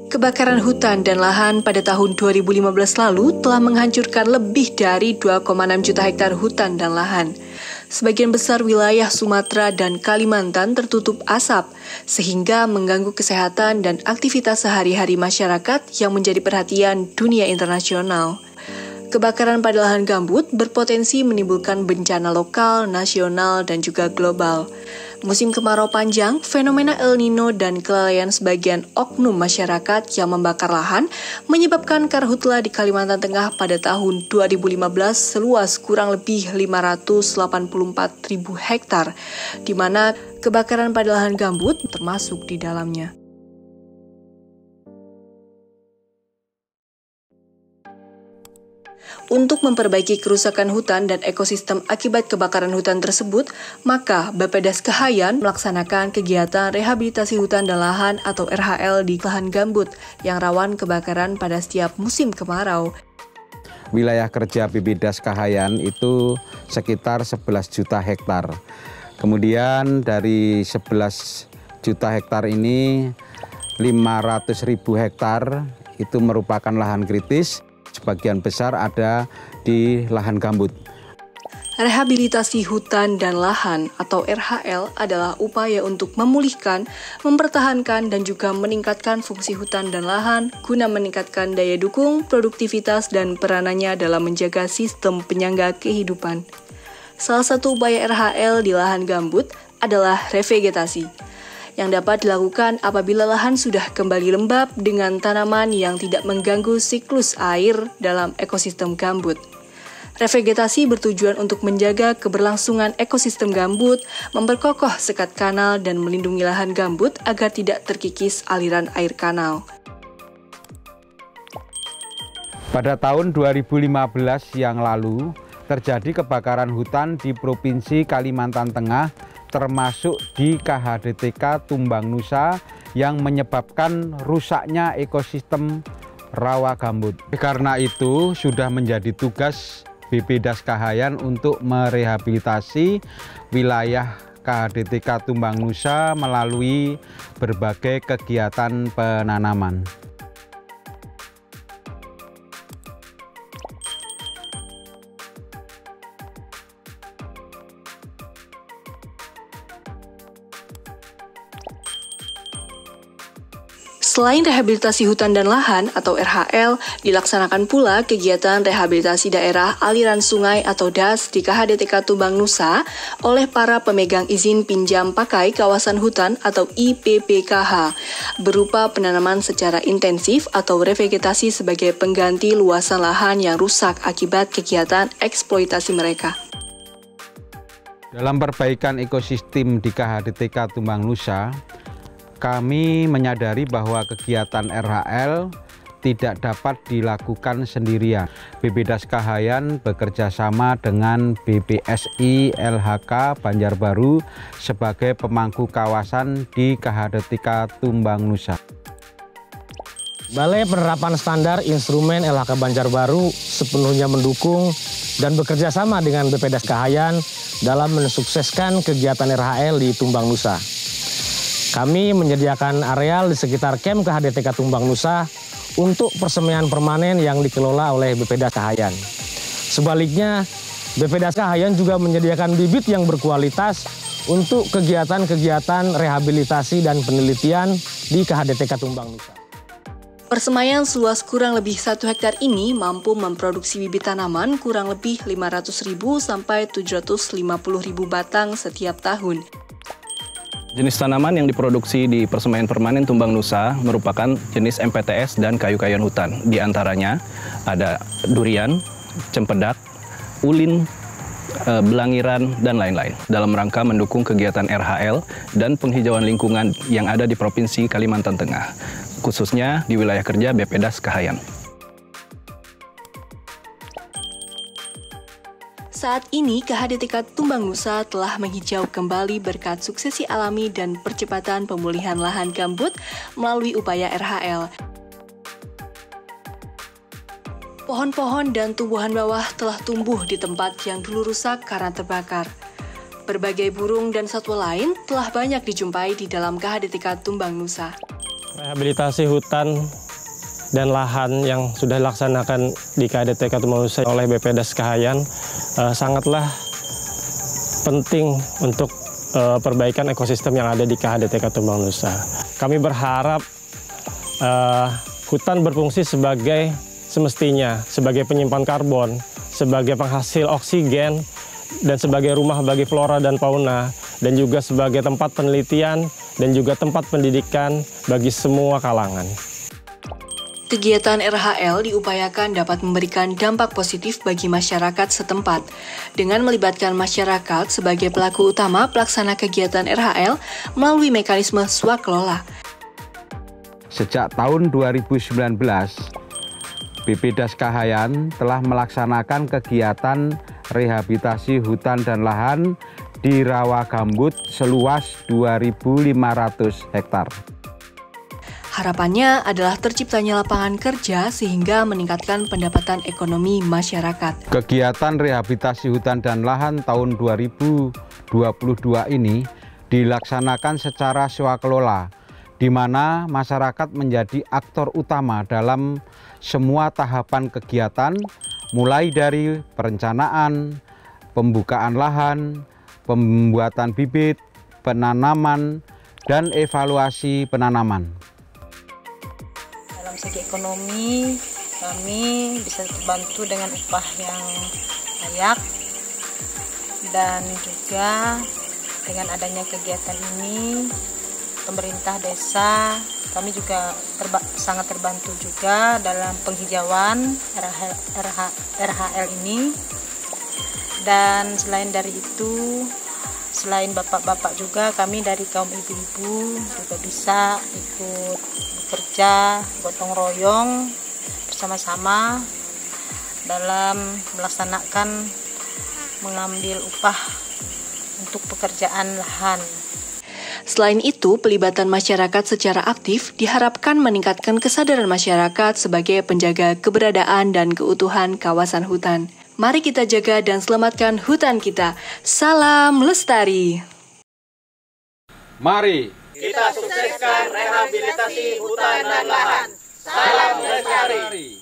Kebakaran hutan dan lahan pada tahun 2015 lalu telah menghancurkan lebih dari 2,6 juta hektar hutan dan lahan. Sebagian besar wilayah Sumatera dan Kalimantan tertutup asap, sehingga mengganggu kesehatan dan aktivitas sehari-hari masyarakat yang menjadi perhatian dunia internasional. Kebakaran pada lahan gambut berpotensi menimbulkan bencana lokal, nasional, dan juga global. Musim kemarau panjang, fenomena El Nino dan kelalaian sebagian oknum masyarakat yang membakar lahan menyebabkan karhutla di Kalimantan Tengah pada tahun 2015 seluas kurang lebih 584.000 hektar, di mana kebakaran pada lahan gambut termasuk di dalamnya. Untuk memperbaiki kerusakan hutan dan ekosistem akibat kebakaran hutan tersebut, maka Bappedas Kahayan melaksanakan kegiatan rehabilitasi hutan dan lahan atau RHL di lahan gambut yang rawan kebakaran pada setiap musim kemarau. Wilayah kerja Bappedas Kahayan itu sekitar 11 juta hektar. Kemudian dari 11 juta hektar ini 500.000 hektar itu merupakan lahan kritis. Sebagian besar ada di lahan gambut. Rehabilitasi hutan dan lahan atau RHL adalah upaya untuk memulihkan, mempertahankan, dan juga meningkatkan fungsi hutan dan lahan guna meningkatkan daya dukung, produktivitas, dan peranannya dalam menjaga sistem penyangga kehidupan. Salah satu upaya RHL di lahan gambut adalah revegetasi, yang dapat dilakukan apabila lahan sudah kembali lembab dengan tanaman yang tidak mengganggu siklus air dalam ekosistem gambut. Revegetasi bertujuan untuk menjaga keberlangsungan ekosistem gambut, memperkokoh sekat kanal, dan melindungi lahan gambut agar tidak terkikis aliran air kanal. Pada tahun 2015 yang lalu, terjadi kebakaran hutan di Provinsi Kalimantan Tengah, termasuk di KHDTK Tumbang Nusa yang menyebabkan rusaknya ekosistem rawa gambut. Karena itu sudah menjadi tugas Bappedas Kahayan untuk merehabilitasi wilayah KHDTK Tumbang Nusa melalui berbagai kegiatan penanaman. Selain rehabilitasi hutan dan lahan atau RHL, dilaksanakan pula kegiatan rehabilitasi daerah aliran sungai atau DAS di KHDTK Tumbang Nusa oleh para pemegang izin pinjam pakai kawasan hutan atau IPPKH, berupa penanaman secara intensif atau revegetasi sebagai pengganti luasan lahan yang rusak akibat kegiatan eksploitasi mereka. Dalam perbaikan ekosistem di KHDTK Tumbang Nusa, kami menyadari bahwa kegiatan RHL tidak dapat dilakukan sendirian. Bappedas Kahayan bekerja sama dengan BPSI LHK Banjarbaru sebagai pemangku kawasan di KHDTK Tumbang Nusa. Balai Penerapan Standar Instrumen LHK Banjarbaru sepenuhnya mendukung dan bekerja sama dengan Bappedas Kahayan dalam mensukseskan kegiatan RHL di Tumbang Nusa. Kami menyediakan areal di sekitar Kem KHDTK Tumbang Nusa untuk persemaian permanen yang dikelola oleh Bappedas Kahayan. Sebaliknya, Bappedas Kahayan juga menyediakan bibit yang berkualitas untuk kegiatan-kegiatan rehabilitasi dan penelitian di KHDTK Tumbang Nusa. Persemaian seluas kurang lebih 1 hektar ini mampu memproduksi bibit tanaman kurang lebih 500.000 sampai 750.000 batang setiap tahun. Jenis tanaman yang diproduksi di Persemaian Permanen Tumbang Nusa merupakan jenis MPTS dan kayu-kayuan hutan. Di antaranya ada durian, cempedak, ulin, belangiran, dan lain-lain. Dalam rangka mendukung kegiatan RHL dan penghijauan lingkungan yang ada di Provinsi Kalimantan Tengah, khususnya di wilayah kerja Bappedas Kahayan. Saat ini, KHDTK Tumbang Nusa telah menghijau kembali berkat suksesi alami dan percepatan pemulihan lahan gambut melalui upaya RHL. Pohon-pohon dan tumbuhan bawah telah tumbuh di tempat yang dulu rusak karena terbakar. Berbagai burung dan satwa lain telah banyak dijumpai di dalam KHDTK Tumbang Nusa. Rehabilitasi hutan dan lahan yang sudah dilaksanakan di KHDTK Tumbang Nusa oleh BPDAS Kahayan sangatlah penting untuk perbaikan ekosistem yang ada di KHDTK Tumbang Nusa. Kami berharap hutan berfungsi sebagai semestinya, sebagai penyimpan karbon, sebagai penghasil oksigen, dan sebagai rumah bagi flora dan fauna, dan juga sebagai tempat penelitian dan juga tempat pendidikan bagi semua kalangan. Kegiatan RHL diupayakan dapat memberikan dampak positif bagi masyarakat setempat dengan melibatkan masyarakat sebagai pelaku utama pelaksana kegiatan RHL melalui mekanisme swakelola. Sejak tahun 2019, BPDAS Kahayan telah melaksanakan kegiatan rehabilitasi hutan dan lahan di rawa gambut seluas 2.500 hektar. Harapannya adalah terciptanya lapangan kerja sehingga meningkatkan pendapatan ekonomi masyarakat. Kegiatan rehabilitasi hutan dan lahan tahun 2022 ini dilaksanakan secara swakelola, di mana masyarakat menjadi aktor utama dalam semua tahapan kegiatan, mulai dari perencanaan, pembukaan lahan, pembuatan bibit, penanaman, dan evaluasi penanaman. Dalam segi ekonomi, kami bisa terbantu dengan upah yang layak, dan juga dengan adanya kegiatan ini, pemerintah desa, kami juga sangat terbantu juga dalam penghijauan RHL ini. Dan selain dari itu, selain bapak-bapak juga, kami dari kaum ibu-ibu juga bisa ikut bekerja gotong royong bersama-sama dalam melaksanakan mengambil upah untuk pekerjaan lahan. Selain itu, pelibatan masyarakat secara aktif diharapkan meningkatkan kesadaran masyarakat sebagai penjaga keberadaan dan keutuhan kawasan hutan. Mari kita jaga dan selamatkan hutan kita. Salam lestari. Mari kita sukseskan rehabilitasi hutan dan lahan. Salam lestari.